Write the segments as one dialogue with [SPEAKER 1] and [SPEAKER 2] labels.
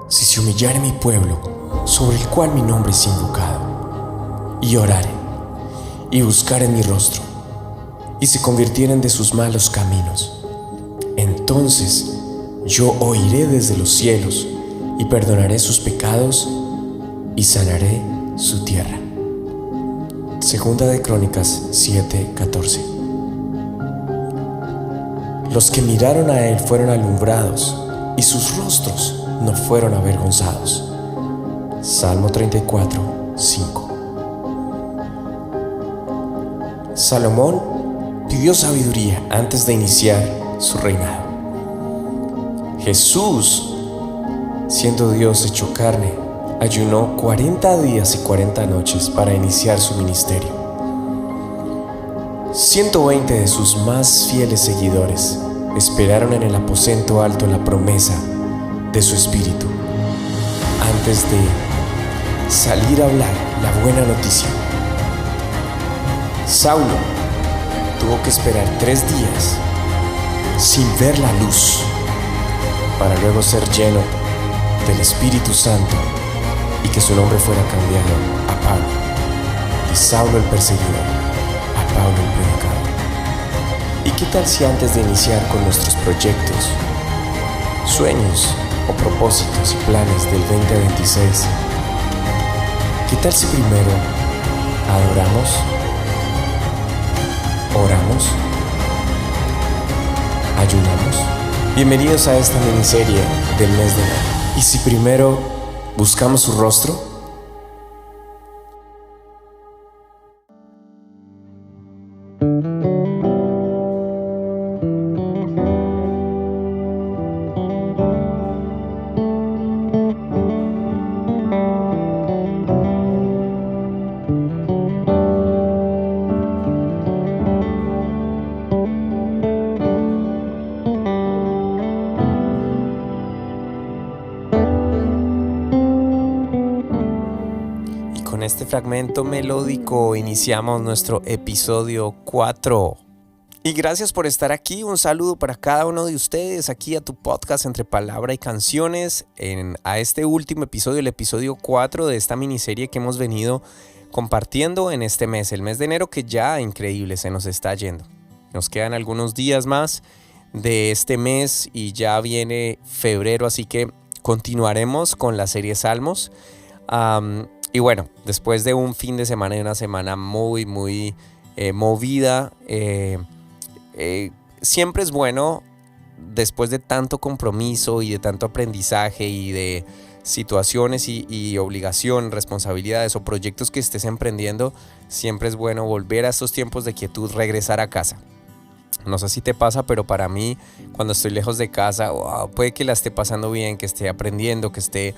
[SPEAKER 1] si se humillare mi pueblo, sobre el cual mi nombre es invocado, y orare, y buscaren mi rostro, y se convirtieren de sus malos caminos, entonces yo oiré desde los cielos, y perdonaré sus pecados, y sanaré su tierra. Segunda de Crónicas 7:14. Los que miraron a él fueron alumbrados, y sus rostros no fueron avergonzados. Salmo 34:5. Salomón pidió sabiduría antes de iniciar su reinado. Jesús, siendo Dios hecho carne, ayunó 40 días y 40 noches para iniciar su ministerio. 120 de sus más fieles seguidores esperaron en el aposento alto la promesa de su espíritu antes de salir a hablar la buena noticia. Saulo tuvo que esperar 3 días sin ver la luz para luego ser lleno del Espíritu Santo y que su nombre fuera cambiado a Pablo, y Saulo el perseguidor a Pablo el predicador. ¿Y qué tal si antes de iniciar con nuestros proyectos, sueños o propósitos y planes del 2026, qué tal si primero adoramos, oramos, ayunamos? Bienvenidos a esta miniserie del mes de enero. ¿Y si primero buscamos su rostro? Con este fragmento melódico iniciamos nuestro episodio 4. Y gracias por estar aquí. Un saludo para cada uno de ustedes aquí a tu podcast Entre Palabra y Canciones, a este último episodio, el episodio 4 de esta miniserie que hemos venido compartiendo en este mes, el mes de enero, que ya increíble se nos está yendo. Nos quedan algunos días más de este mes y ya viene febrero, así que continuaremos con la serie Salmos. Y bueno, después de un fin de semana y una semana muy movida, siempre es bueno, después de tanto compromiso y de tanto aprendizaje y de situaciones y obligación, responsabilidades o proyectos que estés emprendiendo, siempre es bueno volver a estos tiempos de quietud, regresar a casa. No sé si te pasa, pero para mí, cuando estoy lejos de casa, puede que la esté pasando bien, que esté aprendiendo, que esté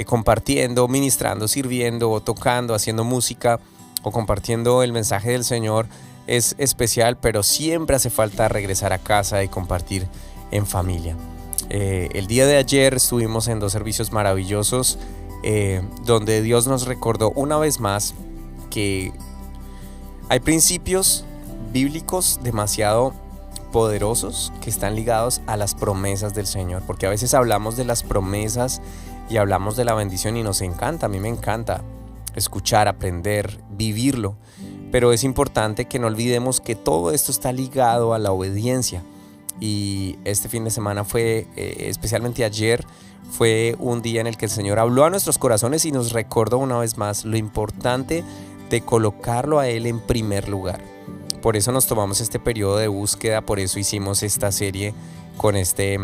[SPEAKER 1] compartiendo, ministrando, sirviendo, o tocando, haciendo música o compartiendo el mensaje del Señor. Es especial, pero siempre hace falta regresar a casa y compartir en familia. El día de ayer estuvimos en 2 servicios maravillosos donde Dios nos recordó una vez más que hay principios bíblicos demasiado poderosos que están ligados a las promesas del Señor, porque a veces hablamos de las promesas y hablamos de la bendición y nos encanta, a mí me encanta escuchar, aprender, vivirlo, pero es importante que no olvidemos que todo esto está ligado a la obediencia. Y este fin de semana fue, especialmente ayer, fue un día en el que el Señor habló a nuestros corazones y nos recordó una vez más lo importante de colocarlo a Él en primer lugar. Por eso nos tomamos este periodo de búsqueda, por eso hicimos esta serie con este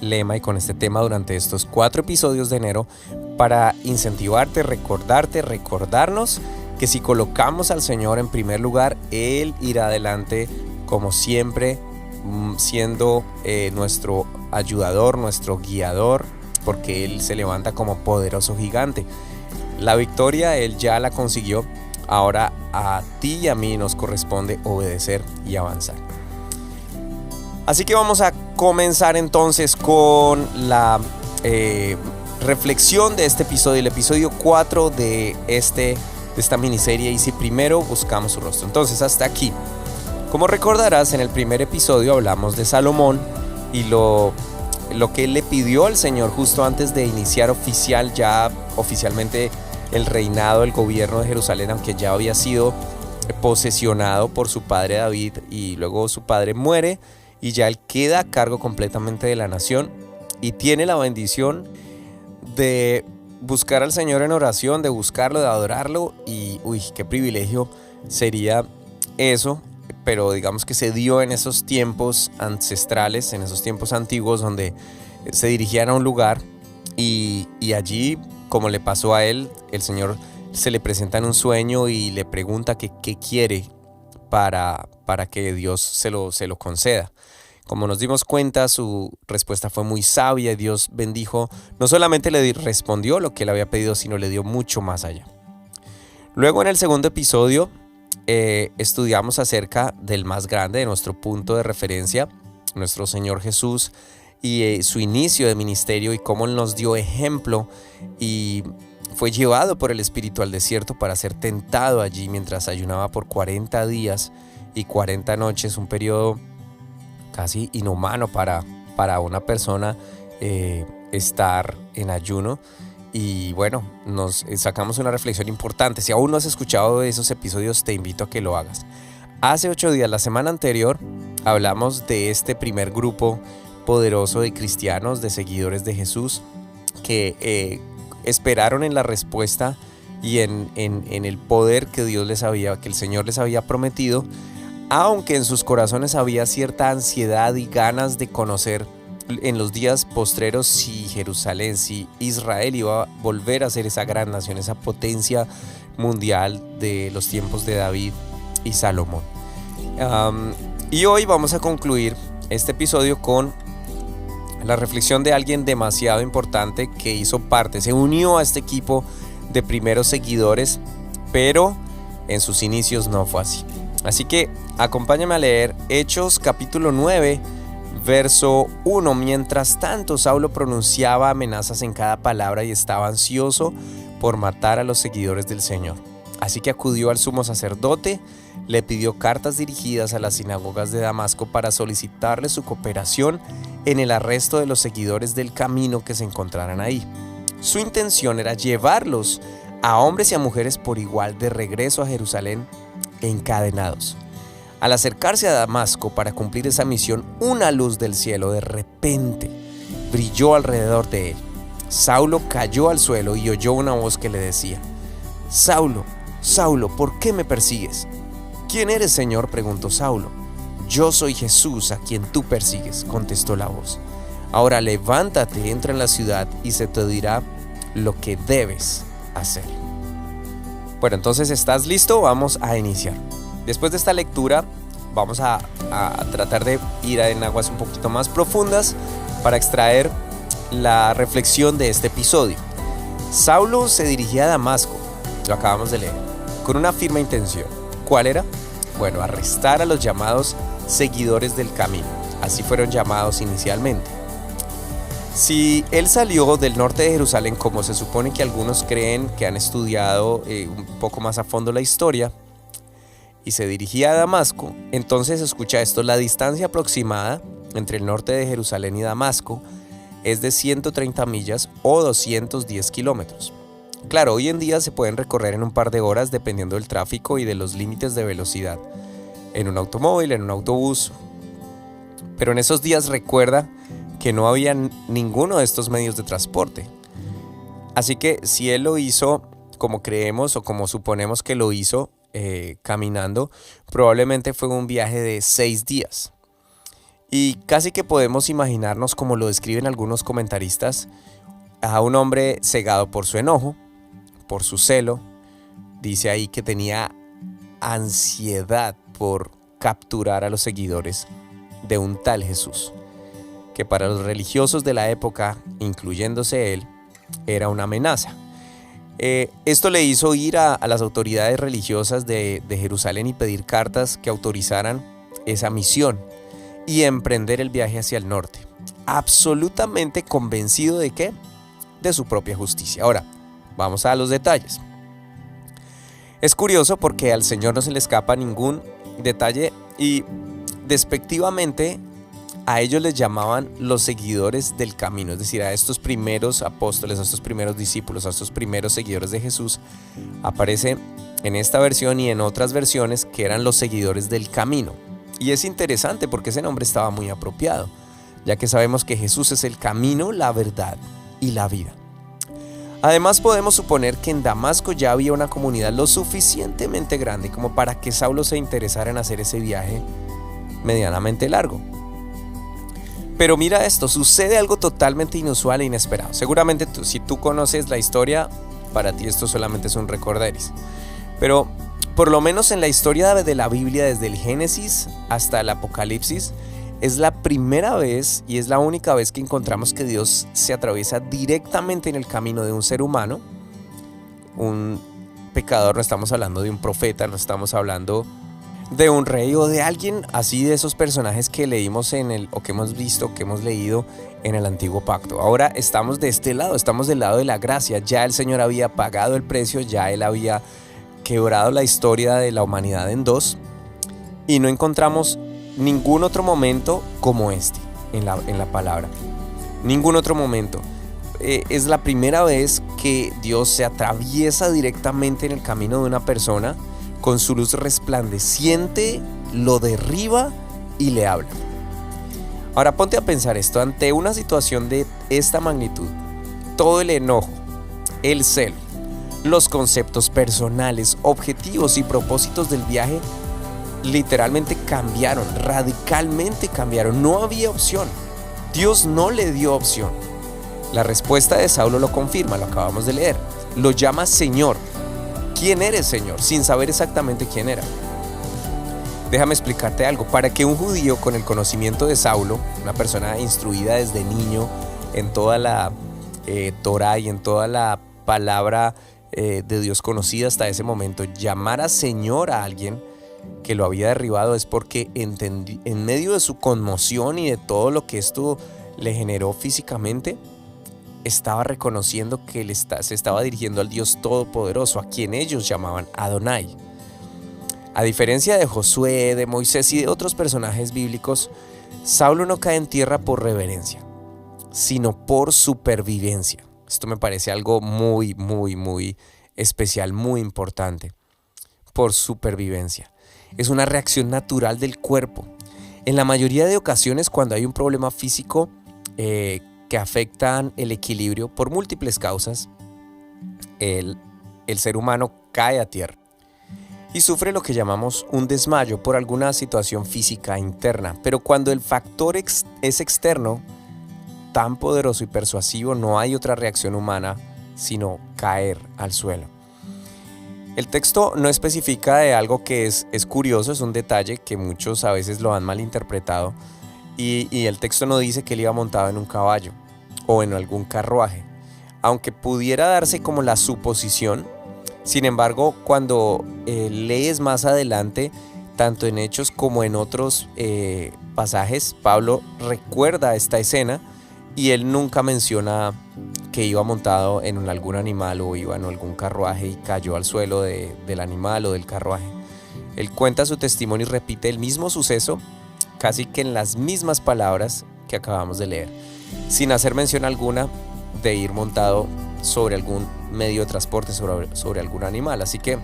[SPEAKER 1] lema y con este tema durante estos 4 episodios de enero, para incentivarte, recordarnos que si colocamos al Señor en primer lugar, Él irá adelante como siempre, siendo nuestro ayudador, nuestro guiador, porque Él se levanta como poderoso gigante. La victoria Él ya la consiguió. Ahora a ti y a mí nos corresponde obedecer y avanzar. Así que vamos a comenzar entonces con la reflexión de este episodio, el episodio 4 de esta miniserie. Y si primero buscamos su rostro. Entonces, hasta aquí. Como recordarás, en el primer episodio hablamos de Salomón y lo lo que él le pidió al Señor justo antes de iniciar oficialmente el reinado, el gobierno de Jerusalén, aunque ya había sido posesionado por su padre David y luego su padre muere y ya él queda a cargo completamente de la nación y tiene la bendición de buscar al Señor en oración, de buscarlo, de adorarlo y qué privilegio sería eso, pero digamos que se dio en esos tiempos ancestrales, en esos tiempos antiguos donde se dirigían a un lugar y allí, como le pasó a él, el Señor se le presenta en un sueño y le pregunta qué quiere para que Dios se lo conceda. Como nos dimos cuenta, su respuesta fue muy sabia y Dios bendijo, no solamente le respondió lo que él había pedido, sino le dio mucho más allá. Luego en el segundo episodio estudiamos acerca del más grande, de nuestro punto de referencia, nuestro Señor Jesús y su inicio de ministerio y cómo Él nos dio ejemplo y fue llevado por el Espíritu al desierto para ser tentado allí mientras ayunaba por 40 días y 40 noches, un periodo casi inhumano para una persona estar en ayuno. Y bueno, nos sacamos una reflexión importante. Si aún no has escuchado esos episodios, te invito a que lo hagas. Hace 8 días, la semana anterior, hablamos de este primer grupo poderoso de cristianos, de seguidores de Jesús, que esperaron en la respuesta y en el poder que que el Señor les había prometido, aunque en sus corazones había cierta ansiedad y ganas de conocer en los días postreros si Jerusalén, si Israel iba a volver a ser esa gran nación, esa potencia mundial de los tiempos de David y Salomón. Y hoy vamos a concluir este episodio con la reflexión de alguien demasiado importante que hizo parte, se unió a este equipo de primeros seguidores, pero en sus inicios no fue así. Así que acompáñame a leer Hechos capítulo 9, verso 1. Mientras tanto, Saulo pronunciaba amenazas en cada palabra y estaba ansioso por matar a los seguidores del Señor. Así que acudió al sumo sacerdote, le pidió cartas dirigidas a las sinagogas de Damasco para solicitarle su cooperación en el arresto de los seguidores del camino que se encontraran ahí. Su intención era llevarlos a hombres y a mujeres por igual de regreso a Jerusalén encadenados. Al acercarse a Damasco para cumplir esa misión, una luz del cielo de repente brilló alrededor de él. Saulo cayó al suelo y oyó una voz que le decía: Saulo, Saulo, ¿por qué me persigues? ¿Quién eres, Señor?, preguntó Saulo. Yo soy Jesús, a quien tú persigues, contestó la voz. Ahora levántate, entra en la ciudad y se te dirá lo que debes hacer. Bueno, entonces, ¿estás listo? Vamos a iniciar. Después de esta lectura, vamos a tratar de ir en aguas un poquito más profundas para extraer la reflexión de este episodio. Saulo se dirigía a Damasco, lo acabamos de leer, con una firme intención. ¿Cuál era? Bueno, arrestar a los llamados seguidores del camino. Así fueron llamados inicialmente. Si él salió del norte de Jerusalén, como se supone que algunos creen que han estudiado un poco más a fondo la historia, y se dirigía a Damasco, entonces escucha esto: la distancia aproximada entre el norte de Jerusalén y Damasco es de 130 millas o 210 kilómetros. Claro, hoy en día se pueden recorrer en un par de horas dependiendo del tráfico y de los límites de velocidad, en un automóvil, en un autobús. Pero en esos días recuerda que no había ninguno de estos medios de transporte. Así que si él lo hizo como creemos o como suponemos que lo hizo, caminando, probablemente fue un viaje de 6 días. Y casi que podemos imaginarnos, como lo describen algunos comentaristas, a un hombre cegado por su enojo, por su celo. Dice ahí que tenía ansiedad por capturar a los seguidores de un tal Jesús, que para los religiosos de la época, incluyéndose él, era una amenaza. Esto le hizo ir a las autoridades religiosas de Jerusalén y pedir cartas que autorizaran esa misión y emprender el viaje hacia el norte, absolutamente convencido de ¿qué? De su propia justicia. Ahora, vamos a los detalles. Es curioso porque al Señor no se le escapa ningún detalle y despectivamente a ellos les llamaban los seguidores del camino, es decir, a estos primeros apóstoles, a estos primeros discípulos, a estos primeros seguidores de Jesús, aparece en esta versión y en otras versiones que eran los seguidores del camino. Y es interesante porque ese nombre estaba muy apropiado, ya que sabemos que Jesús es el camino, la verdad y la vida. Además, podemos suponer que en Damasco ya había una comunidad lo suficientemente grande como para que Saulo se interesara en hacer ese viaje medianamente largo. Pero mira esto, sucede algo totalmente inusual e inesperado. Seguramente si tú conoces la historia, para ti esto solamente es un recorderis. Pero por lo menos en la historia de la Biblia, desde el Génesis hasta el Apocalipsis, es la primera vez y es la única vez que encontramos que Dios se atraviesa directamente en el camino de un ser humano, un pecador. No estamos hablando de un profeta, no estamos hablando de un rey o de alguien así, de esos personajes que leímos o que hemos visto, que hemos leído en el Antiguo Pacto. Ahora estamos de este lado, estamos del lado de la gracia. Ya el Señor había pagado el precio, ya Él había quebrado la historia de la humanidad en dos, y no encontramos ningún otro momento como este en la palabra. Ningún otro momento. Es la primera vez que Dios se atraviesa directamente en el camino de una persona, con su luz resplandeciente, lo derriba y le habla. Ahora ponte a pensar esto, ante una situación de esta magnitud, todo el enojo, el celo, los conceptos personales, objetivos y propósitos del viaje literalmente cambiaron, radicalmente cambiaron. No había opción. Dios no le dio opción. La respuesta de Saulo lo confirma, lo acabamos de leer. Lo llama Señor. ¿Quién eres, Señor? Sin saber exactamente quién era. Déjame explicarte algo. Para que un judío con el conocimiento de Saulo, una persona instruida desde niño en toda la Torá y en toda la palabra de Dios conocida hasta ese momento, llamara Señor a alguien que lo había derribado, es porque en medio de su conmoción y de todo lo que esto le generó físicamente, estaba reconociendo que se estaba dirigiendo al Dios Todopoderoso, a quien ellos llamaban Adonai. A diferencia de Josué, de Moisés y de otros personajes bíblicos, Saulo no cae en tierra por reverencia, sino por supervivencia. Esto me parece algo muy, muy, muy especial, muy importante. Por supervivencia. Es una reacción natural del cuerpo. En la mayoría de ocasiones, cuando hay un problema físico que afectan el equilibrio por múltiples causas, el ser humano cae a tierra y sufre lo que llamamos un desmayo por alguna situación física interna. Pero cuando el factor es externo, tan poderoso y persuasivo, no hay otra reacción humana sino caer al suelo. El texto no especifica de algo que es curioso, es un detalle que muchos a veces lo han malinterpretado, y el texto no dice que él iba montado en un caballo o en algún carruaje, aunque pudiera darse como la suposición. Sin embargo, cuando lees más adelante, tanto en Hechos como en otros pasajes, Pablo recuerda esta escena y él nunca menciona que iba montado en algún animal o iba en algún carruaje y cayó al suelo del animal o del carruaje. Él cuenta su testimonio y repite el mismo suceso, casi que en las mismas palabras que acabamos de leer, sin hacer mención alguna de ir montado sobre algún medio de transporte, sobre algún animal. Así que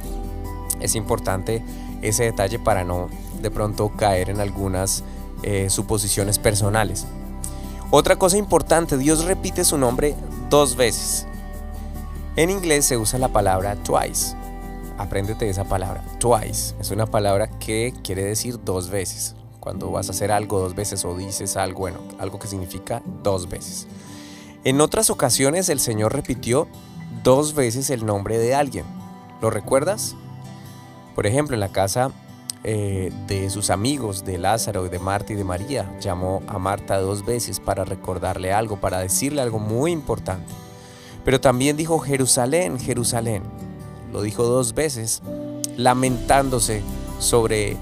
[SPEAKER 1] es importante ese detalle para no de pronto caer en algunas suposiciones personales. Otra cosa importante, Dios repite su nombre 2 veces. En inglés se usa la palabra twice. Apréndete esa palabra, twice. Es una palabra que quiere decir 2 veces. Cuando vas a hacer algo 2 veces o dices algo, bueno, algo que significa 2 veces. En otras ocasiones el Señor repitió 2 veces el nombre de alguien. ¿Lo recuerdas? Por ejemplo, en la casa de sus amigos, de Lázaro, de Marta y de María, llamó a Marta 2 veces para recordarle algo, para decirle algo muy importante. Pero también dijo Jerusalén, Jerusalén. Lo dijo 2 veces, lamentándose sobre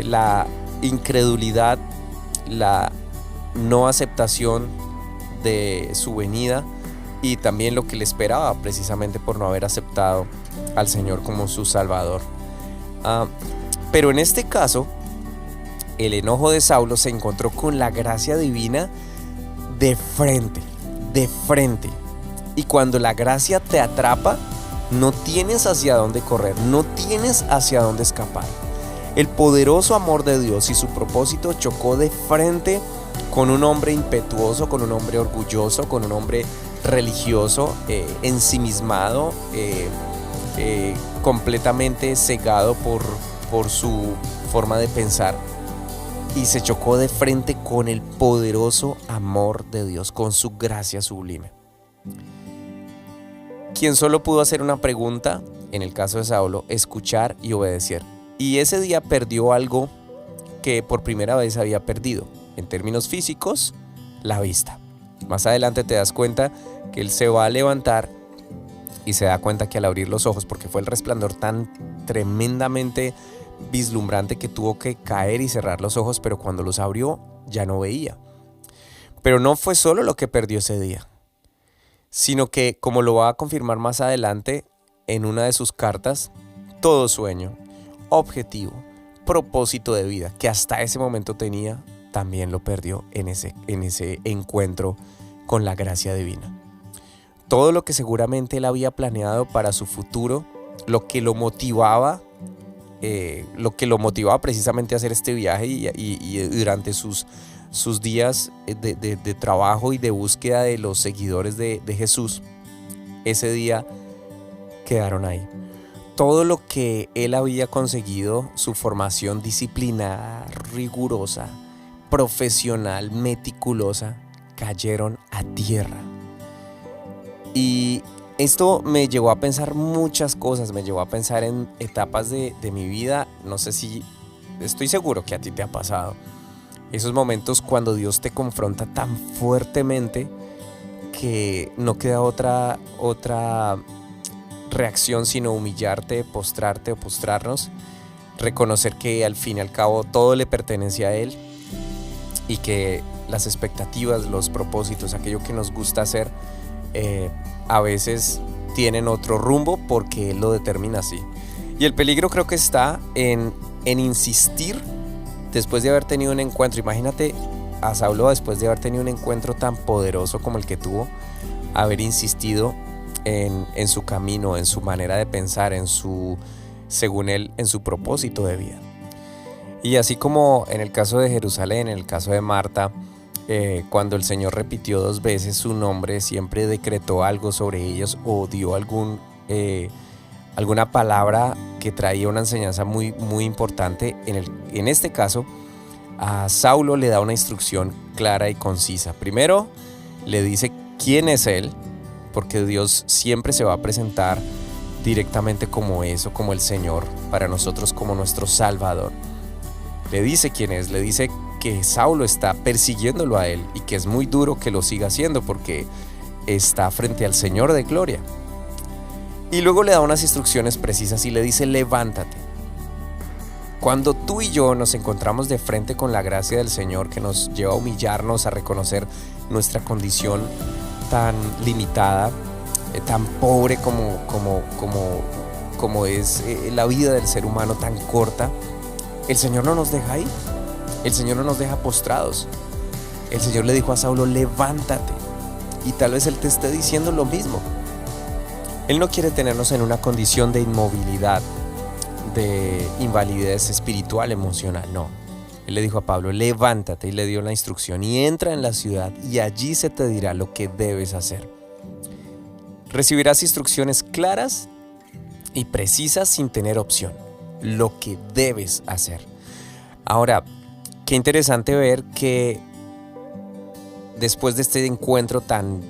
[SPEAKER 1] la incredulidad, la no aceptación de su venida y también lo que le esperaba precisamente por no haber aceptado al Señor como su Salvador. Pero en este caso, el enojo de Saulo se encontró con la gracia divina de frente, de frente. Y cuando la gracia te atrapa, no tienes hacia dónde correr, no tienes hacia dónde escapar. El poderoso amor de Dios y su propósito chocó de frente con un hombre impetuoso, con un hombre orgulloso, con un hombre religioso, ensimismado, completamente cegado por su forma de pensar. Y se chocó de frente con el poderoso amor de Dios, con su gracia sublime. Quien solo pudo hacer una pregunta, en el caso de Saulo, escuchar y obedecer. Y ese día perdió algo que por primera vez había perdido. En términos físicos, la vista. Más adelante te das cuenta que él se va a levantar y se da cuenta que al abrir los ojos, porque fue el resplandor tan tremendamente vislumbrante que tuvo que caer y cerrar los ojos, pero cuando los abrió ya no veía. Pero no fue solo lo que perdió ese día, sino que, como lo va a confirmar más adelante en una de sus cartas, todo sueño, objetivo, propósito de vida que hasta ese momento tenía, también lo perdió en ese encuentro con la gracia divina. Todo lo que seguramente él había planeado para su futuro, lo que lo motivaba precisamente a hacer este viaje y durante sus días de trabajo y de búsqueda de los seguidores de Jesús, ese día quedaron ahí. Todo lo que él había conseguido, su formación disciplinada, rigurosa, profesional, meticulosa, cayeron a tierra. Y esto me llevó a pensar muchas cosas, me llevó a pensar en etapas de mi vida. No sé si, estoy seguro que a ti te ha pasado. Esos momentos cuando Dios te confronta tan fuertemente que no queda otra reacción sino humillarte, postrarte o postrarnos, reconocer que al fin y al cabo todo le pertenece a Él y que las expectativas, los propósitos, aquello que nos gusta hacer, a veces tienen otro rumbo porque Él lo determina así. Y el peligro creo que está en insistir después de haber tenido un encuentro. Imagínate a Saulo, después de haber tenido un encuentro tan poderoso como el que tuvo, haber insistido en su camino, en su manera de pensar, según él, en su propósito de vida. Y así como en el caso de Jerusalén, en el caso de Marta, cuando el Señor repitió 2 veces su nombre, siempre decretó algo sobre ellos o dio alguna palabra que traía una enseñanza muy, muy importante. En este caso, a Saulo le da una instrucción clara y concisa. Primero, le dice quién es él, porque Dios siempre se va a presentar directamente como eso, como el Señor, para nosotros como nuestro Salvador. Le dice quién es, le dice que Saulo está persiguiéndolo a él y que es muy duro que lo siga haciendo porque está frente al Señor de gloria. Y luego le da unas instrucciones precisas y le dice: levántate. Cuando tú y yo nos encontramos de frente con la gracia del Señor, que nos lleva a humillarnos, a reconocer nuestra condición tan limitada, tan pobre como es la vida del ser humano, tan corta, el Señor no nos deja ahí. El Señor no nos deja postrados. El Señor le dijo a Saulo: levántate. Y tal vez Él te esté diciendo lo mismo. Él no quiere tenernos en una condición de inmovilidad, de invalidez espiritual, emocional, no. Él le dijo a Pablo: levántate, y le dio la instrucción, y entra en la ciudad, y allí se te dirá lo que debes hacer. Recibirás instrucciones claras y precisas sin tener opción, lo que debes hacer. Ahora, qué interesante ver que después de este encuentro tan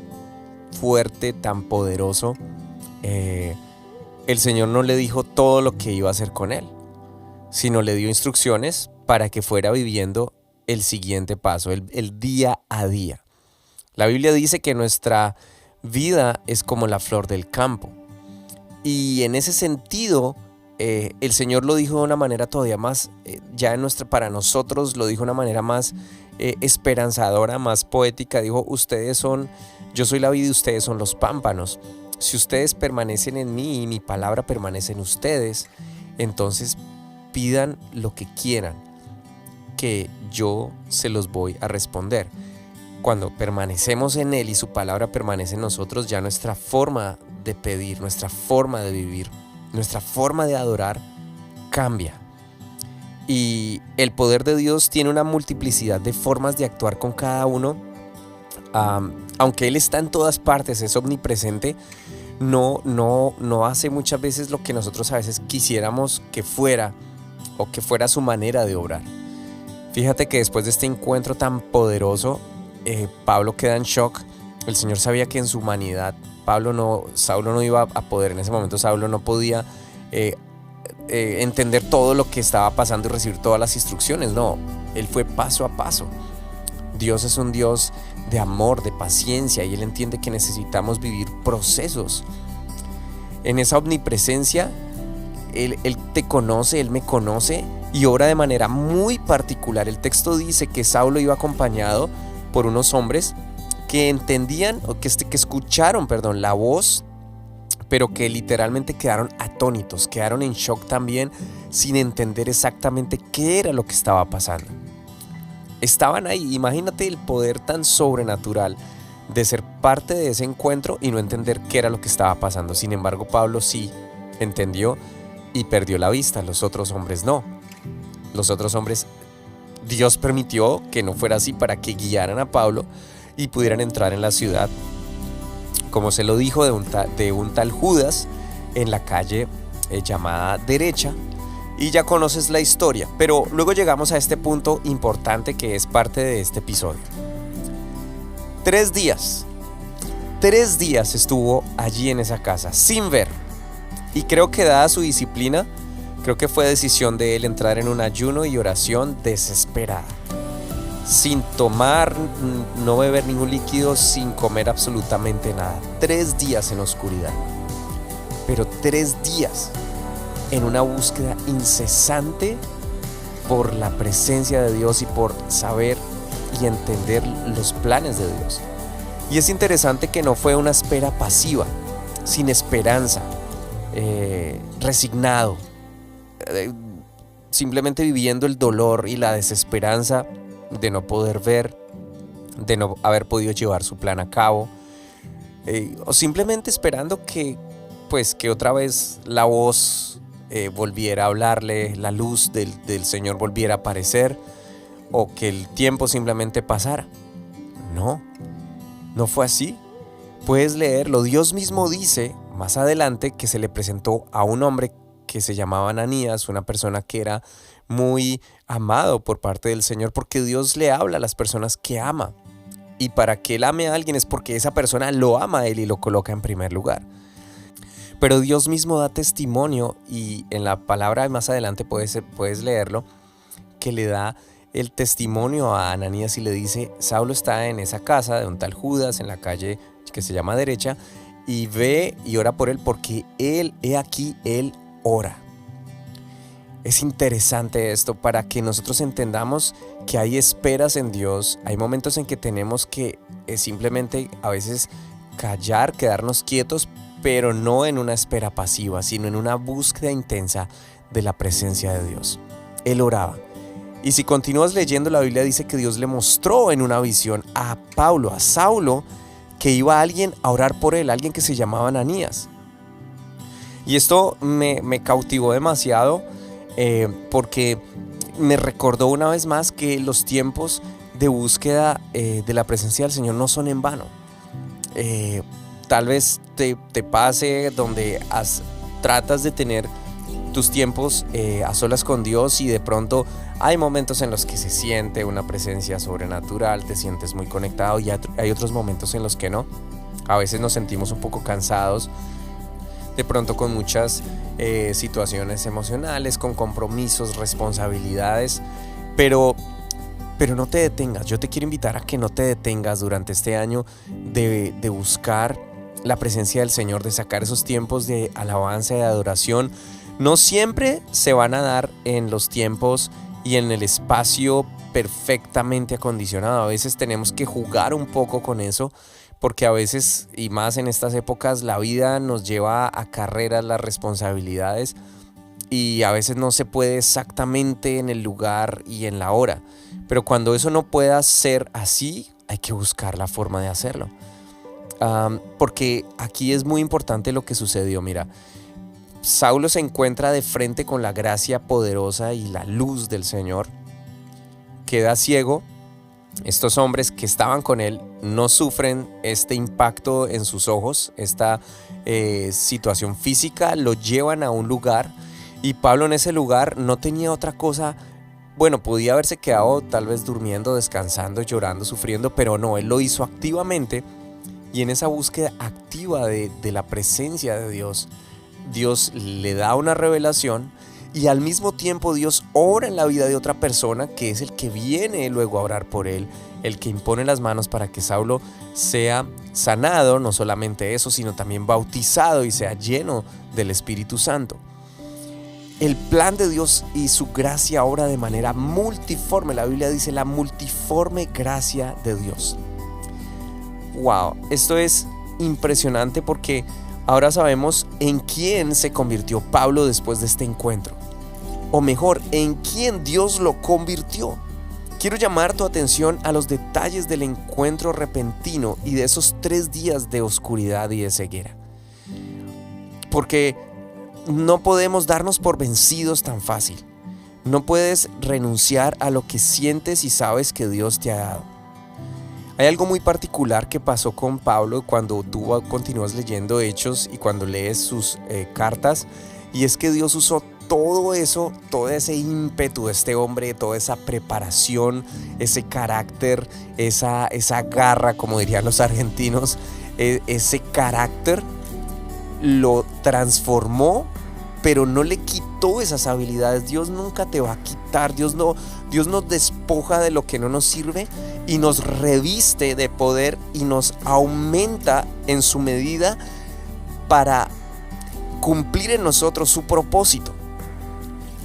[SPEAKER 1] fuerte, tan poderoso, el Señor no le dijo todo lo que iba a hacer con él, sino le dio instrucciones para que fuera viviendo el siguiente paso, el día a día. La Biblia dice que nuestra vida es como la flor del campo. Y en ese sentido, el Señor lo dijo de una manera todavía más, para nosotros lo dijo de una manera más esperanzadora, más poética. Dijo: yo soy la vid y ustedes son los pámpanos. Si ustedes permanecen en mí y mi palabra permanece en ustedes, entonces pidan lo que quieran que yo se los voy a responder. Cuando permanecemos en Él y su palabra permanece en nosotros, ya nuestra forma de pedir, nuestra forma de vivir, nuestra forma de adorar cambia. Y el poder de Dios tiene una multiplicidad de formas de actuar con cada uno. Aunque Él está en todas partes, es omnipresente, no hace muchas veces lo que nosotros a veces quisiéramos que fuera, o que fuera su manera de obrar. Fíjate que después de este encuentro tan poderoso, Pablo queda en shock. El Señor sabía que en su humanidad Saulo no iba a poder, en ese momento Saulo no podía entender todo lo que estaba pasando y recibir todas las instrucciones. No, él fue paso a paso. Dios es un Dios de amor, de paciencia, y Él entiende que necesitamos vivir procesos. En esa omnipresencia, Él te conoce, Él me conoce y obra de manera muy particular. El texto dice que Saulo iba acompañado por unos hombres que entendían, o que escucharon, la voz, pero que literalmente quedaron atónitos, quedaron en shock también, sin entender exactamente qué era lo que estaba pasando. Estaban ahí, imagínate el poder tan sobrenatural de ser parte de ese encuentro y no entender qué era lo que estaba pasando. Sin embargo, Pablo sí entendió y perdió la vista, los otros hombres no. Los otros hombres, Dios permitió que no fuera así para que guiaran a Pablo y pudieran entrar en la ciudad, como se lo dijo, de un tal Judas, en la calle llamada Derecha. Y ya conoces la historia, pero luego llegamos a este punto importante que es parte de este episodio. 3 días estuvo allí en esa casa sin ver, y creo que dada su disciplina, creo que fue decisión de él entrar en un ayuno y oración desesperada, sin tomar, no beber ningún líquido, sin comer absolutamente nada. 3 días en oscuridad, pero 3 días en una búsqueda incesante por la presencia de Dios y por saber y entender los planes de Dios. Y es interesante que no fue una espera pasiva, sin esperanza, resignado, simplemente viviendo el dolor y la desesperanza de no poder ver, de no haber podido llevar su plan a cabo, o simplemente esperando que otra vez la voz volviera a hablarle, la luz del Señor volviera a aparecer, o que el tiempo simplemente pasara. No fue así. Puedes leerlo. Dios mismo dice más adelante que se le presentó a un hombre que se llamaba Ananías, una persona que era muy amado por parte del Señor, porque Dios le habla a las personas que ama, y para que Él ame a alguien es porque esa persona lo ama a Él y lo coloca en primer lugar. Pero Dios mismo da testimonio, y en la palabra más adelante puedes leerlo, que le da el testimonio a Ananías y le dice: Saulo está en esa casa de un tal Judas, en la calle que se llama Derecha, y ve y ora por él, porque él ora. Es interesante esto para que nosotros entendamos que hay esperas en Dios. Hay momentos en que tenemos que simplemente a veces callar, quedarnos quietos, pero no en una espera pasiva, sino en una búsqueda intensa de la presencia de Dios. Él oraba. Y si continúas leyendo, la Biblia dice que Dios le mostró en una visión a Saulo, que iba alguien a orar por él, alguien que se llamaba Ananías. Y esto me cautivó demasiado, porque me recordó una vez más que los tiempos de búsqueda de la presencia del Señor no son en vano. Tal vez te pase donde tratas de tener tus tiempos a solas con Dios, y de pronto hay momentos en los que se siente una presencia sobrenatural, te sientes muy conectado, y hay otros momentos en los que no. A veces nos sentimos un poco cansados, de pronto con muchas situaciones emocionales, con compromisos, responsabilidades, pero no te detengas. Yo te quiero invitar a que no te detengas durante este año de buscar la presencia del Señor, de sacar esos tiempos de alabanza y de adoración. No siempre se van a dar en los tiempos y en el espacio perfectamente acondicionado. A veces tenemos que jugar un poco con eso, porque a veces, y más en estas épocas, la vida nos lleva a carreras, las responsabilidades, y a veces no se puede exactamente en el lugar y en la hora. Pero cuando eso no pueda ser así, hay que buscar la forma de hacerlo. Porque aquí es muy importante lo que sucedió. Mira, Saulo se encuentra de frente con la gracia poderosa y la luz del Señor. Queda ciego. Estos hombres que estaban con él no sufren este impacto en sus ojos, esta situación física. Lo llevan a un lugar y Pablo en ese lugar no tenía otra cosa. Bueno, podía haberse quedado tal vez durmiendo, descansando, llorando, sufriendo, pero no, él lo hizo activamente. Y en esa búsqueda activa de la presencia de Dios, Dios le da una revelación y al mismo tiempo Dios obra en la vida de otra persona que es el que viene luego a orar por él, el que impone las manos para que Saulo sea sanado, no solamente eso, sino también bautizado y sea lleno del Espíritu Santo. El plan de Dios y su gracia obra de manera multiforme. La Biblia dice la multiforme gracia de Dios. Wow, esto es impresionante porque ahora sabemos en quién se convirtió Pablo después de este encuentro. O mejor, en quién Dios lo convirtió. Quiero llamar tu atención a los detalles del encuentro repentino y de esos 3 días de oscuridad y de ceguera. Porque no podemos darnos por vencidos tan fácil. No puedes renunciar a lo que sientes y sabes que Dios te ha dado. Hay algo muy particular que pasó con Pablo cuando tú continúas leyendo Hechos y cuando lees sus cartas, y es que Dios usó todo eso, todo ese ímpetu de este hombre, toda esa preparación, ese carácter, esa garra, como dirían los argentinos, ese carácter lo transformó, pero no le quitó esas habilidades. Dios nunca te va a quitar, Dios nos despoja de lo que no nos sirve y nos reviste de poder y nos aumenta en su medida para cumplir en nosotros su propósito.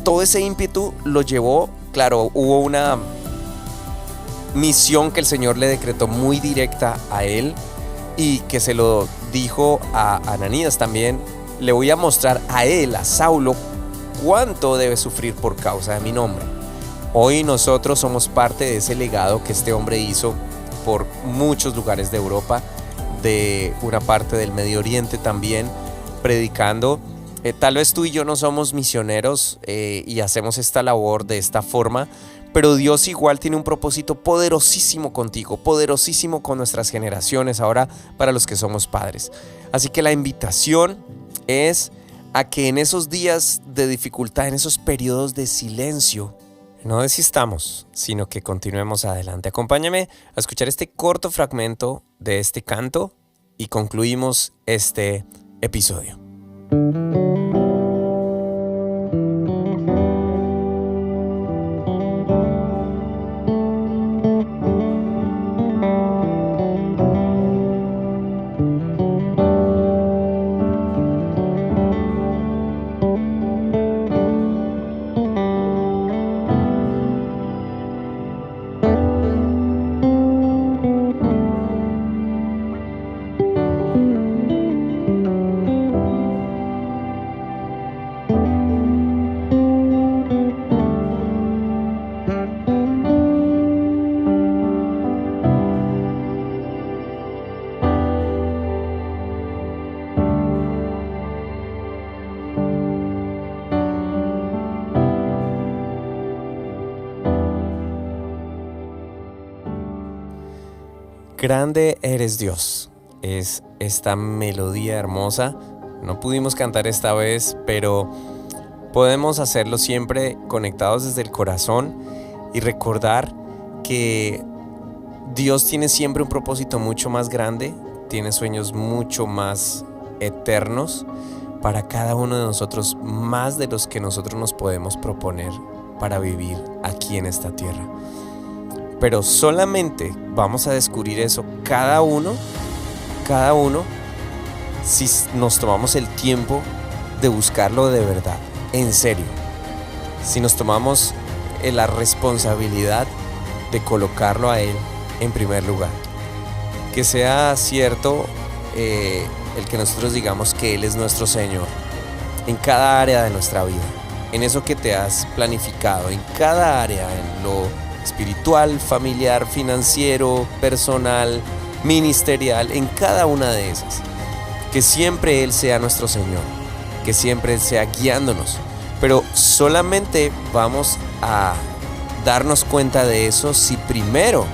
[SPEAKER 1] Todo ese ímpetu lo llevó, claro, hubo una misión que el Señor le decretó muy directa a él y que se lo dijo a Ananías también. Le voy a mostrar a él, a Saulo, cuánto debe sufrir por causa de mi nombre. Hoy nosotros somos parte de ese legado que este hombre hizo por muchos lugares de Europa, de una parte del Medio Oriente también, predicando. Tal vez tú y yo no somos misioneros y hacemos esta labor de esta forma, pero Dios igual tiene un propósito poderosísimo contigo, poderosísimo con nuestras generaciones, ahora para los que somos padres. Así que la invitación es a que en esos días de dificultad, en esos periodos de silencio, no desistamos, sino que continuemos adelante. Acompáñame a escuchar este corto fragmento de este canto y concluimos este episodio. Grande eres Dios, es esta melodía hermosa. No pudimos cantar esta vez, pero podemos hacerlo siempre conectados desde el corazón y recordar que Dios tiene siempre un propósito mucho más grande, tiene sueños mucho más eternos para cada uno de nosotros, más de los que nosotros nos podemos proponer para vivir aquí en esta tierra. Pero solamente vamos a descubrir eso cada uno, si nos tomamos el tiempo de buscarlo de verdad, en serio. Si nos tomamos la responsabilidad de colocarlo a Él en primer lugar. Que sea cierto el que nosotros digamos que Él es nuestro Señor en cada área de nuestra vida. en eso que te has planificado, en cada área, en lo espiritual, familiar, financiero, personal, ministerial, en cada una de esas. Que siempre Él sea nuestro Señor, que siempre Él sea guiándonos. Pero solamente vamos a darnos cuenta de eso si primero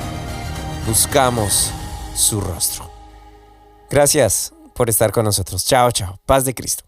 [SPEAKER 1] buscamos su rostro. Gracias por estar con nosotros. Chao, chao. Paz de Cristo.